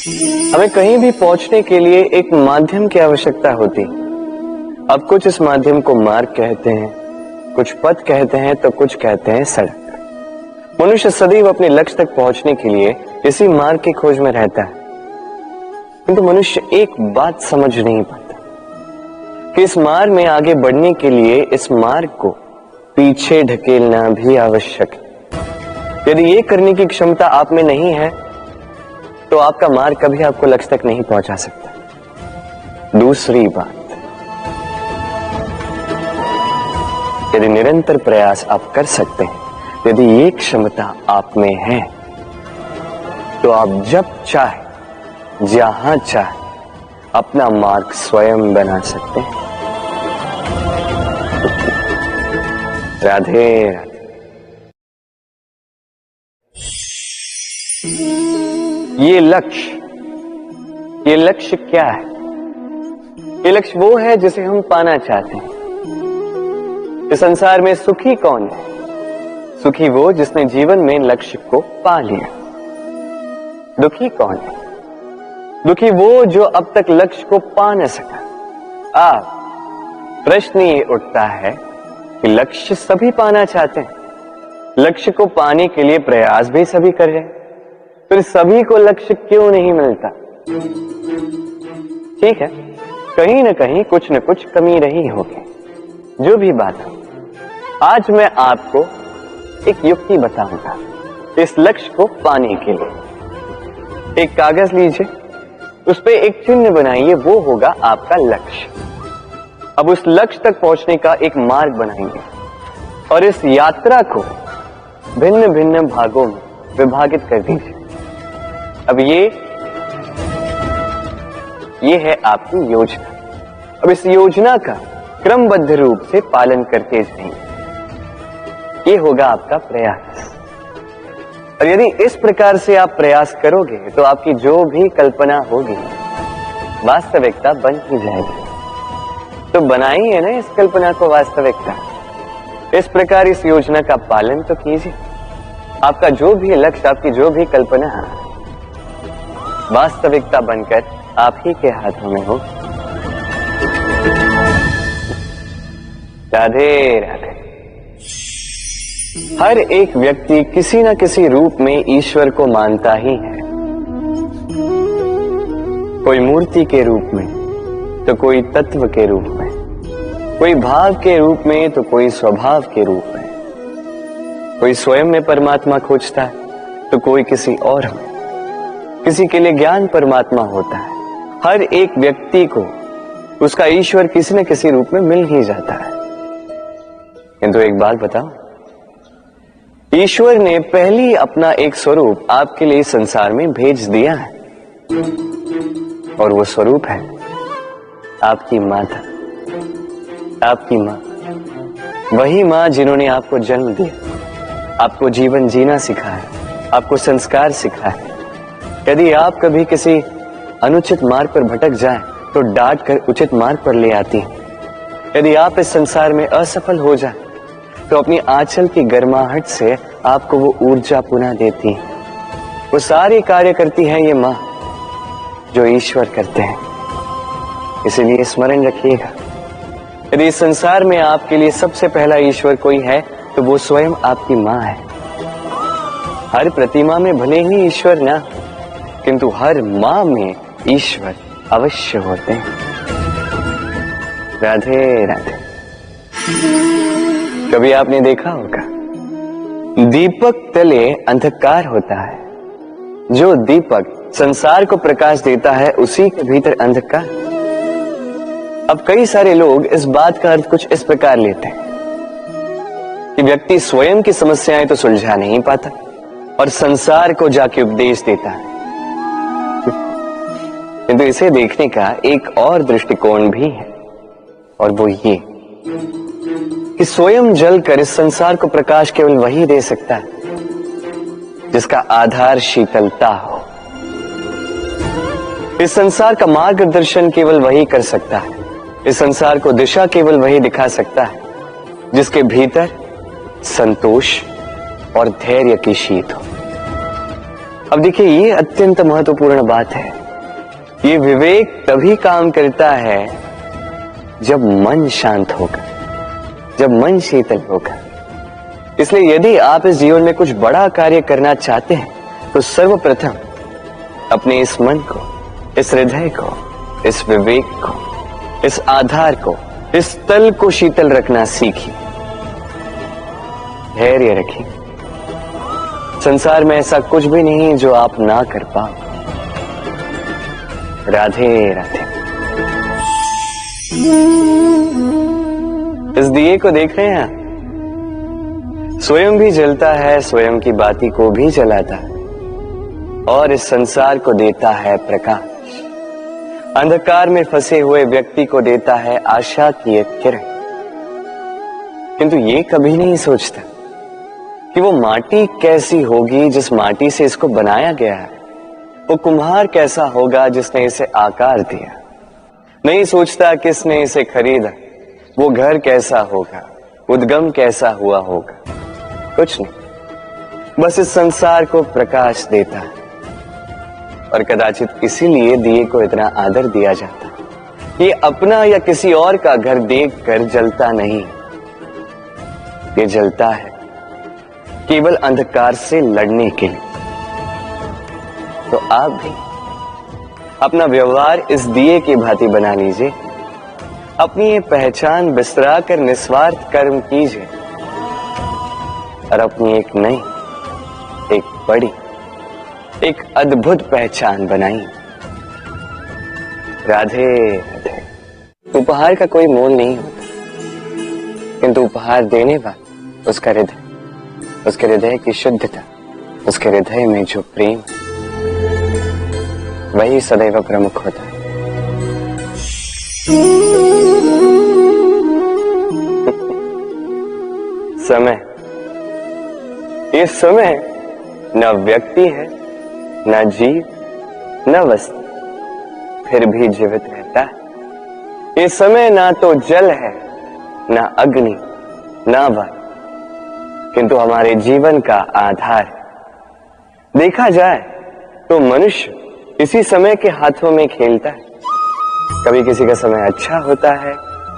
हमें कहीं भी पहुंचने के लिए एक माध्यम की आवश्यकता होती। अब कुछ इस माध्यम को मार्ग कहते हैं, कुछ पथ कहते हैं, तो कुछ कहते हैं सड़क। मनुष्य सदैव अपने लक्ष्य तक पहुंचने के लिए इसी मार्ग की खोज में रहता है, किंतु मनुष्य एक बात समझ नहीं पाता कि इस मार्ग में आगे बढ़ने के लिए इस मार्ग को पीछे ढकेलना भी आवश्यक है। यदि ये करने की क्षमता आप में नहीं है तो आपका मार्ग कभी आपको लक्ष्य तक नहीं पहुंचा सकता। दूसरी बात, यदि निरंतर प्रयास आप कर सकते हैं, यदि ये क्षमता आप में है, तो आप जब चाहे जहां चाहे अपना मार्ग स्वयं बना सकते हैं। राधे राधे। ये लक्ष्य क्या है? ये लक्ष्य वो है जिसे हम पाना चाहते हैं। इस संसार में सुखी कौन है? सुखी वो जिसने जीवन में लक्ष्य को पा लिया। दुखी कौन है? दुखी वो जो अब तक लक्ष्य को पा न सका। प्रश्न ये उठता है कि लक्ष्य सभी पाना चाहते हैं, लक्ष्य को पाने के लिए प्रयास भी सभी कर रहे हैं, फिर सभी को लक्ष्य क्यों नहीं मिलता? ठीक है, कहीं ना कहीं कुछ न कुछ कमी रही होगी। जो भी बात हो, आज मैं आपको एक युक्ति बताऊंगा इस लक्ष्य को पाने के लिए। एक कागज लीजिए, उस पे एक चिन्ह बनाइए, वो होगा आपका लक्ष्य। अब उस लक्ष्य तक पहुंचने का एक मार्ग बनाएंगे और इस यात्रा को भिन्न भिन्न भागों में विभाजित कर दीजिए। अब ये है आपकी योजना। अब इस योजना का क्रमबद्ध रूप से पालन करते जाएंगे, ये होगा आपका प्रयास। और यदि इस प्रकार से आप प्रयास करोगे तो आपकी जो भी कल्पना होगी वास्तविकता बन ही जाएगी। तो बनाइए ना इस कल्पना को वास्तविकता। इस प्रकार इस योजना का पालन तो कीजिए। आपका जो भी लक्ष्य, आपकी जो भी कल्पना है, वास्तविकता बनकर आप ही के हाथों में हो। राधे राधे। हर एक व्यक्ति किसी न किसी रूप में ईश्वर को मानता ही है। कोई मूर्ति के रूप में, तो कोई तत्व के रूप में, कोई भाव के रूप में, तो कोई स्वभाव के रूप में। कोई स्वयं में परमात्मा खोजता है, तो कोई किसी और में। किसी के लिए ज्ञान परमात्मा होता है। हर एक व्यक्ति को उसका ईश्वर किसी न किसी रूप में मिल ही जाता है। किंतु एक बात बताओ, ईश्वर ने पहली अपना एक स्वरूप आपके लिए संसार में भेज दिया है, और वो स्वरूप है आपकी माता, आपकी मां। वही मां जिन्होंने आपको जन्म दिया, आपको जीवन जीना सिखाया, आपको संस्कार सिखाया। यदि आप कभी किसी अनुचित मार्ग पर भटक जाएं, तो डांट कर उचित मार्ग पर ले आती है। यदि आप इस संसार में असफल हो जाएं, तो अपनी आंचल की गर्माहट से आपको वो ऊर्जा पुनः देती है। वो सारे कार्य करती है ये मां जो ईश्वर करते हैं। इसीलिए स्मरण रखिएगा, यदि इस संसार में आपके लिए सबसे पहला ईश्वर कोई है, तो वो स्वयं आपकी मां है। हर प्रतिमा में भले ही ईश्वर ना, किंतु हर मां में ईश्वर अवश्य होते हैं। राधे राधे। कभी आपने देखा होगा, दीपक तले अंधकार होता है। जो दीपक संसार को प्रकाश देता है, उसी के भीतर अंधकार। अब कई सारे लोग इस बात का अर्थ कुछ इस प्रकार लेते हैं कि व्यक्ति स्वयं की समस्याएं तो सुलझा नहीं पाता और संसार को जाके उपदेश देता है। किंतु इसे देखने का एक और दृष्टिकोण भी है, और वो ये कि स्वयं जलकर इस संसार को प्रकाश केवल वही दे सकता है जिसका आधार शीतलता हो। इस संसार का मार्गदर्शन केवल वही कर सकता है, इस संसार को दिशा केवल वही दिखा सकता है जिसके भीतर संतोष और धैर्य की शीत हो। अब देखिए, ये अत्यंत महत्वपूर्ण बात है। ये विवेक तभी काम करता है जब मन शांत होगा, जब मन शीतल होगा। इसलिए यदि आप इस जीवन में कुछ बड़ा कार्य करना चाहते हैं तो सर्वप्रथम अपने इस मन को, इस हृदय को, इस विवेक को, इस आधार को, इस तल को शीतल रखना सीखिए। धैर्य रखिए। संसार में ऐसा कुछ भी नहीं जो आप ना कर पाओ। राधे राधे। इस दिए को देख रहे हैं, स्वयं भी जलता है, स्वयं की बाती को भी जलाता है और इस संसार को देता है प्रकाश। अंधकार में फंसे हुए व्यक्ति को देता है आशा की एक किरण। किंतु ये कभी नहीं सोचता कि वो माटी कैसी होगी जिस माटी से इसको बनाया गया है, वो कुम्हार कैसा होगा जिसने इसे आकार दिया। नहीं सोचता किसने इसे खरीदा, वो घर कैसा होगा, उद्गम कैसा हुआ होगा। कुछ नहीं, बस इस संसार को प्रकाश देता है। और कदाचित इसीलिए दिए को इतना आदर दिया जाता है। ये अपना या किसी और का घर देखकर जलता नहीं, ये जलता है केवल अंधकार से लड़ने के लिए। तो आप भी अपना व्यवहार इस दिए की भांति बना लीजिए। अपनी ये पहचान बिसरा कर निस्वार्थ कर्म कीजिए और अपनी एक नई, एक बड़ी, एक अद्भुत पहचान बनाइए। राधे राधे। उपहार का कोई मोल नहीं होता, किंतु उपहार देने वाला उसका हृदय, उसके हृदय की शुद्धता, उसके हृदय में जो प्रेम, वही सदैव प्रमुख होता है। समय, ये समय न व्यक्ति है, न जीव, न वस्तु, फिर भी जीवित रहता है। ये समय ना तो जल है, ना अग्नि, ना वायु, किंतु हमारे जीवन का आधार है। देखा जाए तो मनुष्य इसी समय के हाथों में खेलता है। कभी किसी का समय अच्छा होता है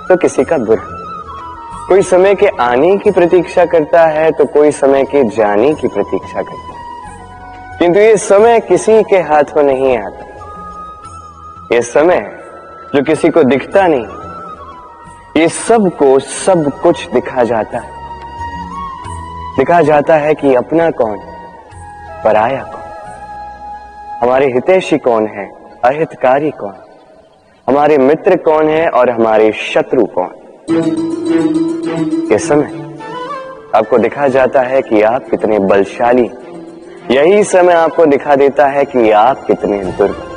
तो किसी का बुरा। कोई समय के आने की प्रतीक्षा करता है तो कोई समय के जाने की प्रतीक्षा करता है, किंतु ये समय किसी के हाथों नहीं आता। ये समय जो किसी को दिखता नहीं, ये सबको सब कुछ दिखा जाता है। दिखा जाता है कि अपना कौन, पराया कौन, हमारे हितैषी कौन है, अहितकारी कौन, हमारे मित्र कौन है और हमारे शत्रु कौन। ये समय आपको दिखा जाता है कि आप कितने बलशाली, यही समय आपको दिखा देता है कि आप कितने दुर्बल।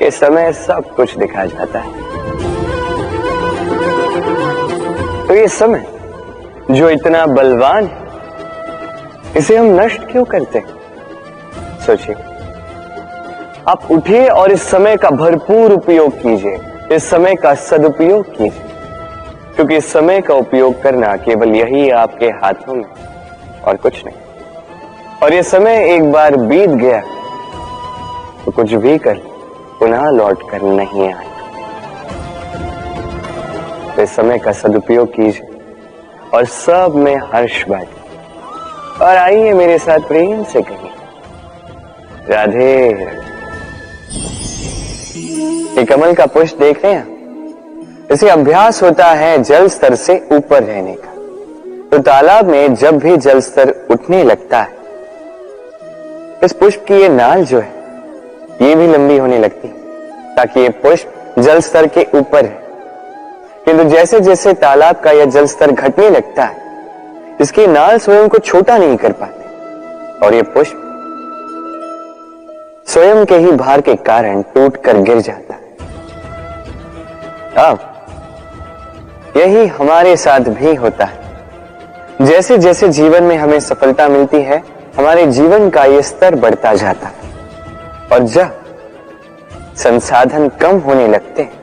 ये समय सब कुछ दिखा जाता है। तो ये समय जो इतना बलवान है, इसे हम नष्ट क्यों करते हैं? सोचिए। आप उठिए और इस समय का भरपूर उपयोग कीजिए, इस समय का सदुपयोग कीजिए, क्योंकि इस समय का उपयोग करना केवल यही आपके हाथों में, और कुछ नहीं। और ये समय एक बार बीत गया तो कुछ भी कर पुनः लौट कर नहीं आएगा। तो इस समय का सदुपयोग कीजिए और सब में हर्ष बांटिए। और आइए मेरे साथ प्रेम से कहिए, राधे राधे। ये कमल का पुष्प देख रहे हैं, इसे अभ्यास होता है जल स्तर से ऊपर रहने का। तो तालाब में जब भी जल स्तर उठने लगता है, इस पुष्प की ये नाल जो है ये भी लंबी होने लगती है, ताकि ये पुष्प जल स्तर के ऊपर है। किंतु जैसे जैसे तालाब का यह जल स्तर घटने लगता है, इसकी नाल स्वयं को छोटा नहीं कर पाती और ये पुष्प स्वयं के ही भार के कारण टूटकर गिर जाता है। अब यही हमारे साथ भी होता है। जैसे जैसे जीवन में हमें सफलता मिलती है, हमारे जीवन का ये स्तर बढ़ता जाता है, और जब संसाधन कम होने लगते हैं,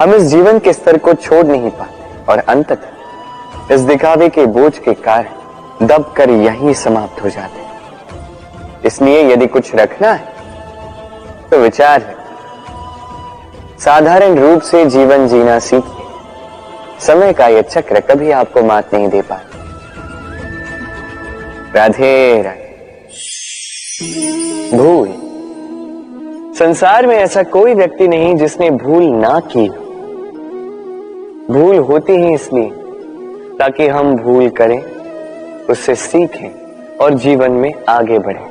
हम इस जीवन के स्तर को छोड़ नहीं पाते और अंततः इस दिखावे के बोझ के कारण दबकर यहीं समाप्त हो जाते हैं। इसलिए यदि कुछ रखना है तो विचार है। साधारण रूप से जीवन जीना सीखिए। समय का यह चक्र कभी आपको मात नहीं दे पाता। राधे राधे। भूल। संसार में ऐसा कोई व्यक्ति नहीं जिसने भूल ना की। भूल होती ही इसलिए ताकि हम भूल करें, उससे सीखें और जीवन में आगे बढ़ें।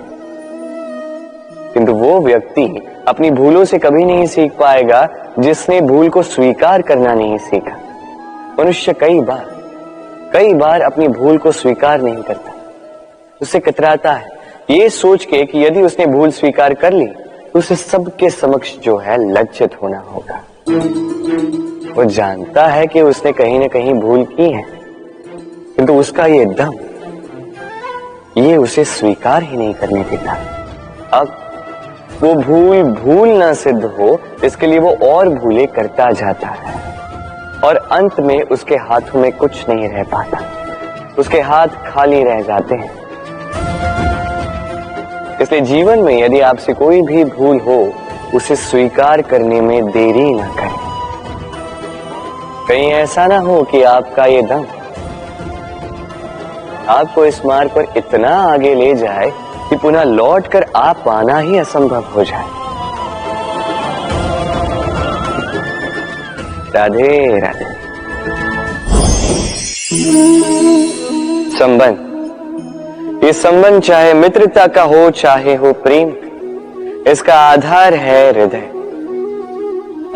किंतु वो व्यक्ति अपनी भूलों से कभी नहीं सीख पाएगा जिसने भूल को स्वीकार करना नहीं सीखा। मनुष्य कई बार अपनी भूल को स्वीकार नहीं करता, उससे कतराता है ये सोच के कि यदि उसने भूल स्वीकार कर ली तो उसे सबके समक्ष जो है लज्जित होना होगा। वो जानता है कि उसने कहीं ना कहीं भूल की है, किंतु उसका ये दम ये उसे स्वीकार ही नहीं करने देता। अब वो भूल ना सिद्ध हो, इसके लिए वो और भूलें करता जाता है और अंत में उसके हाथों में कुछ नहीं रह पाता, उसके हाथ खाली रह जाते हैं। इसलिए जीवन में यदि आपसे कोई भी भूल हो, उसे स्वीकार करने में देरी ना करें। कहीं ऐसा ना हो कि आपका ये दम आपको इस मार्ग पर इतना आगे ले जाए कि पुनः लौटकर आप पाना ही असंभव हो जाए। राधे राधे। संबंध। ये संबंध चाहे मित्रता का हो चाहे हो प्रेम, इसका आधार है हृदय।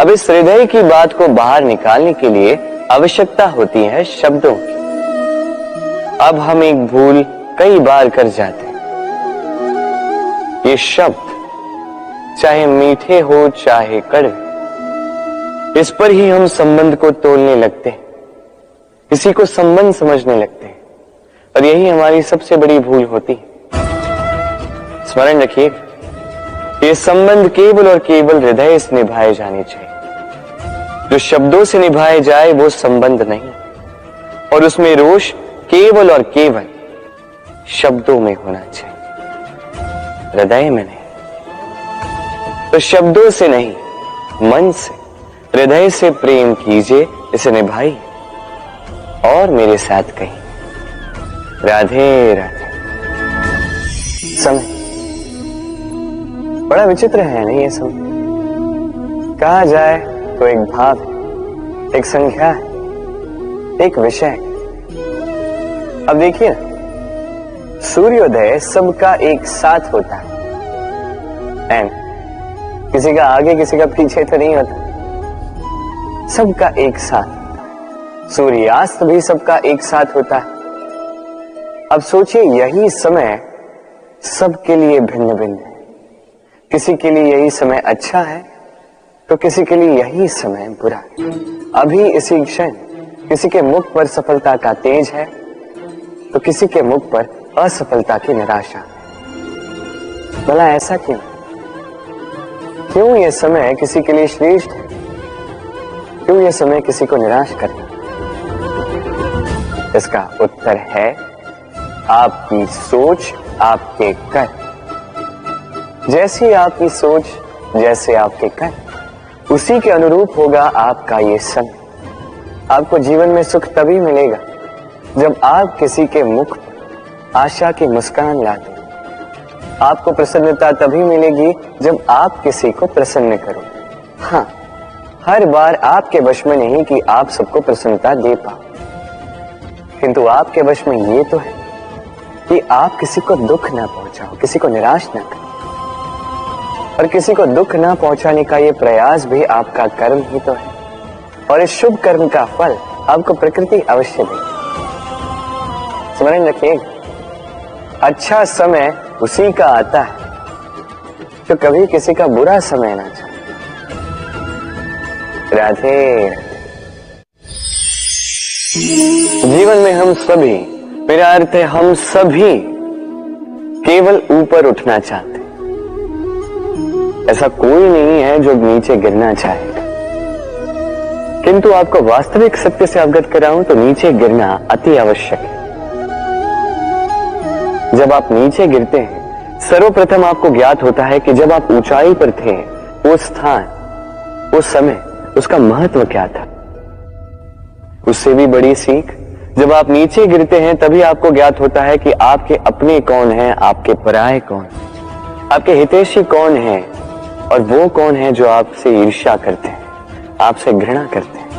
अब इस हृदय की बात को बाहर निकालने के लिए आवश्यकता होती है शब्दों की। अब हम एक भूल कई बार कर जाते हैं। ये शब्द चाहे मीठे हो चाहे कड़वे, इस पर ही हम संबंध को तोलने लगते हैं, किसी को संबंध समझने लगते हैं और यही हमारी सबसे बड़ी भूल होती है। स्मरण रखिए, ये संबंध केवल और केवल हृदय से निभाए जाने चाहिए। जो शब्दों से निभाए जाए वो संबंध नहीं, और उसमें रोष केवल और केवल शब्दों में होना चाहिए, हृदय में नहीं। तो शब्दों से नहीं, मन से, हृदय से प्रेम कीजिए, इसे निभाइए और मेरे साथ कहिए राधे राधे। समय बड़ा विचित्र है नहीं ये समय। कहा जाए तो एक भाव है, एक संख्या है, एक विषय है। अब देखिए, सूर्योदय सबका एक साथ होता है, एंड किसी का आगे किसी का पीछे तो नहीं होता, सबका एक साथ। सूर्यास्त भी सबका एक साथ होता है। अब सोचिए, यही समय सबके लिए भिन्न भिन्न है। किसी के लिए यही समय अच्छा है तो किसी के लिए यही समय बुरा है। अभी इसी क्षण किसी के मुख पर सफलता का तेज है तो किसी के मुख पर असफलता की निराशा है। भला ऐसा क्यों? क्यों यह समय किसी के लिए श्रेष्ठ है, क्यों यह समय किसी को निराश करता? इसका उत्तर है आपकी सोच, आपके कर्म। जैसी आपकी सोच, जैसे आपके कर्म, उसी के अनुरूप होगा आपका ये समय। आपको जीवन में सुख तभी मिलेगा जब आप किसी के मुख पर आशा की मुस्कान लाते। आपको प्रसन्नता तभी मिलेगी जब आप किसी को प्रसन्न करो। हाँ, हर बार आपके वश में नहीं कि आप सबको प्रसन्नता दे पाओ, किंतु आपके वश में ये तो है कि आप किसी को दुख ना पहुंचाओ, किसी को निराश ना करो। और किसी को दुख ना पहुंचाने का ये प्रयास भी आपका कर्म ही तो है, और इस शुभ कर्म का फल आपको प्रकृति अवश्य देगी। स्मरण रखिए, अच्छा समय उसी का आता है जो कभी किसी का बुरा समय ना चाहे। राधे। जीवन में हम सभी, मेरा अर्थ है हम सभी, केवल ऊपर उठना चाहते हैं। ऐसा कोई नहीं है जो नीचे गिरना चाहेगा। किंतु आपको वास्तविक सत्य से अवगत कराऊं तो नीचे गिरना अति आवश्यक है। जब आप नीचे गिरते हैं, सर्वप्रथम आपको ज्ञात होता है कि जब आप ऊंचाई पर थे, वो स्थान, उस समय, उसका महत्व क्या था। उससे भी बड़ी सीख, जब आप नीचे गिरते हैं तभी आपको ज्ञात होता है कि आपके अपने कौन हैं, आपके पराये कौन, आपके हितैषी कौन हैं और वो कौन है जो आपसे ईर्ष्या करते हैं, आपसे घृणा करते हैं।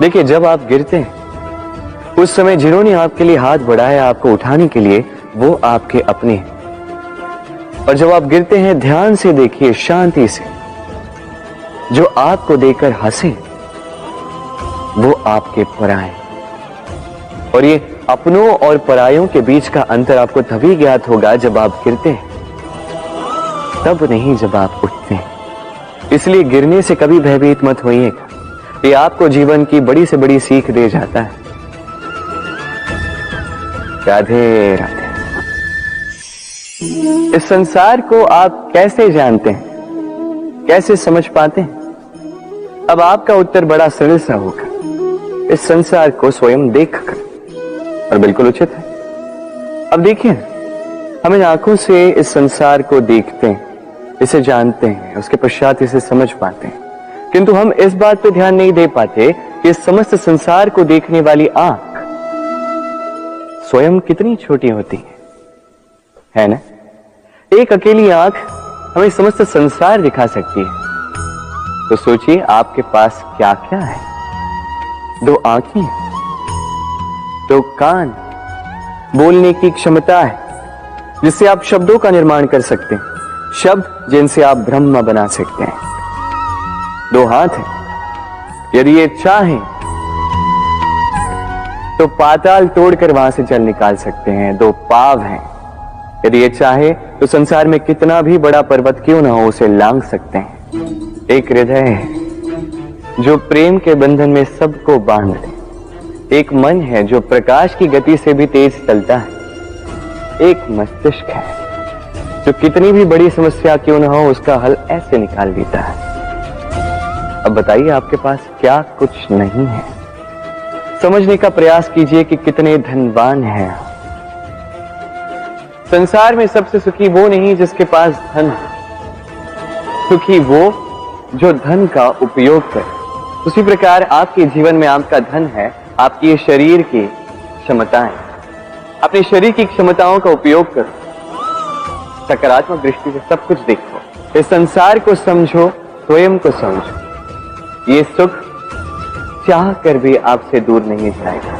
देखिए, जब आप गिरते हैं उस समय जिन्होंने आपके लिए हाथ बढ़ाया आपको उठाने के लिए, वो आपके अपने हैं। और जब आप गिरते हैं, ध्यान से देखिए, शांति से, जो आपको देकर हंसे वो आपके पराये। और ये अपनों और परायों के बीच का अंतर आपको तभी ज्ञात होगा जब आप गिरते हैं, तब नहीं जब आप उठते हैं। इसलिए गिरने से कभी भयभीत मत होइएगा, ये आपको जीवन की बड़ी से बड़ी सीख दे जाता है। राधे राधे। इस संसार को आप कैसे जानते हैं, कैसे समझ पाते हैं? अब आपका उत्तर बड़ा सरल सा होगा, इस संसार को स्वयं देखकर, और बिल्कुल उचित है। अब देखिए, हम इन आंखों से इस संसार को देखते हैं, इसे जानते हैं, उसके पश्चात इसे समझ पाते हैं, किंतु हम इस बात पर ध्यान नहीं दे पाते कि इस समस्त संसार को देखने वाली आंख स्वयं कितनी छोटी होती है ना? एक अकेली आंख हमें समस्त संसार दिखा सकती है। तो सोचिए आपके पास क्या क्या है। 2 आंखें, 2 कान, बोलने की क्षमता है जिससे आप शब्दों का निर्माण कर सकते हैं, शब्द जिनसे आप ब्रह्म बना सकते हैं। 2 हाथ हैं, यदि ये चाहें तो पाताल तोड़कर वहां से जल निकाल सकते हैं। 2 पांव हैं, यदि ये चाहे तो संसार में कितना भी बड़ा पर्वत क्यों ना हो उसे लांघ सकते हैं। एक हृदय है जो प्रेम के बंधन में सबको बांध ले। एक मन है जो प्रकाश की गति से भी तेज चलता है। एक मस्तिष्क है जो कितनी भी बड़ी समस्या क्यों ना हो उसका हल ऐसे निकाल देता है। अब बताइए, आपके पास क्या कुछ नहीं है? समझने का प्रयास कीजिए कि कितने धनवान हैं। संसार में सबसे सुखी वो नहीं जिसके पास धन है, सुखी वो जो धन का उपयोग करे। उसी प्रकार आपके जीवन में आपका धन है आपकी शरीर की क्षमताएं। अपने शरीर की क्षमताओं का उपयोग करो, सकारात्मक दृष्टि से सब कुछ देखो, इस संसार को समझो, स्वयं को समझो। ये सुख चाह कर भी आपसे दूर नहीं जाएगा।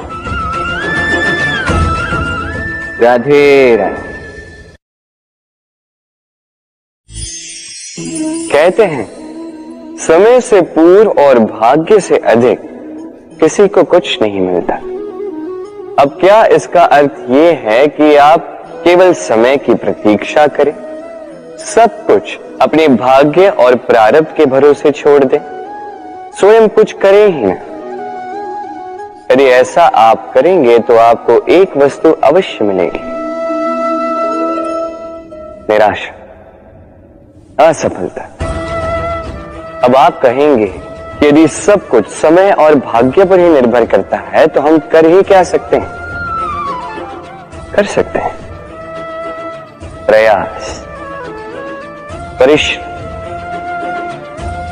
राधे राधे। कहते हैं समय से पूर्व और भाग्य से अधिक किसी को कुछ नहीं मिलता। अब क्या इसका अर्थ ये है कि आप केवल समय की प्रतीक्षा करें, सब कुछ अपने भाग्य और प्रारब्ध के भरोसे छोड़ दें, स्वयं कुछ करें ही ना? यदि ऐसा आप करेंगे तो आपको एक वस्तु अवश्य मिलेगी, निराशा, असफलता। अब आप कहेंगे कि यदि सब कुछ समय और भाग्य पर ही निर्भर करता है तो हम कर ही क्या सकते हैं? कर सकते हैं प्रयास, परिश्रम।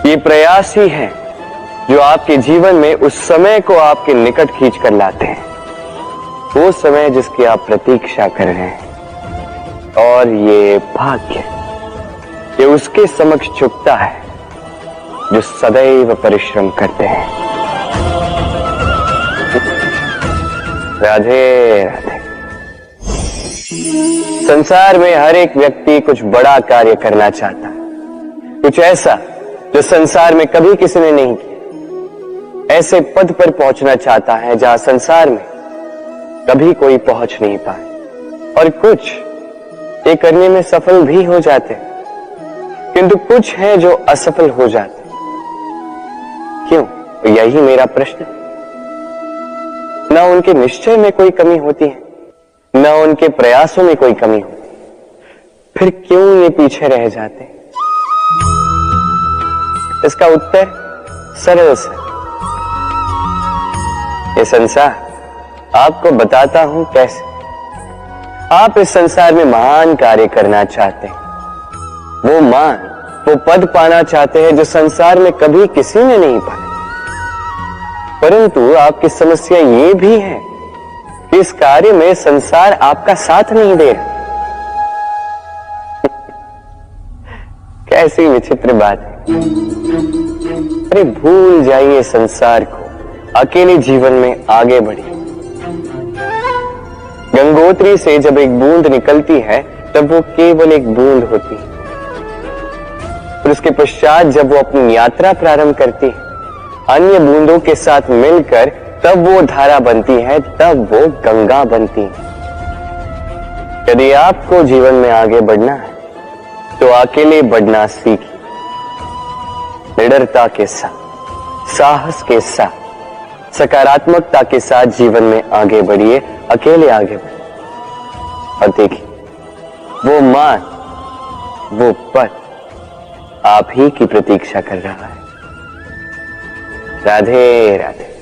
ये प्रयास ही है जो आपके जीवन में उस समय को आपके निकट खींच कर लाते हैं, वो समय जिसकी आप प्रतीक्षा कर रहे हैं। और ये भाग्य, ये उसके समक्ष झुकता है जो सदैव परिश्रम करते हैं। राधे राधे। संसार में हर एक व्यक्ति कुछ बड़ा कार्य करना चाहता है, कुछ ऐसा जो संसार में कभी किसी ने नहीं किया। ऐसे पद पर पहुंचना चाहता है जहां संसार में कभी कोई पहुंच नहीं पाए। और कुछ ये करने में सफल भी हो जाते हैं, किंतु कुछ है जो असफल हो जाते। क्यों? यही मेरा प्रश्न। ना उनके निश्चय में कोई कमी होती है, ना उनके प्रयासों में कोई कमी होती, फिर क्यों ये पीछे रह जाते? इसका उत्तर सरल सा, ये संसार आपको बताता हूं कैसे। आप इस संसार में महान कार्य करना चाहते हैं, वो मान, वो पद पाना चाहते हैं जो संसार में कभी किसी ने नहीं पाया। परंतु आपकी समस्या ये भी है कि इस कार्य में संसार आपका साथ नहीं दे रहा। कैसी विचित्र बात है। अरे भूल जाइए संसार को, अकेले जीवन में आगे बढ़िए। गंगोत्री से जब एक बूंद निकलती है तब वो केवल एक बूंद होती है, और उसके पश्चात जब वो अपनी यात्रा प्रारंभ करती है अन्य बूंदों के साथ मिलकर, तब वो धारा बनती है, तब वो गंगा बनती है। यदि आपको जीवन में आगे बढ़ना है तो अकेले बढ़ना सीखिए। निडरता के साथ, साहस के साथ, सकारात्मकता के साथ जीवन में आगे बढ़िए, अकेले आगे बढ़िए। और देखिए वो मान, वो पद आप ही की प्रतीक्षा कर रहा है। राधे राधे।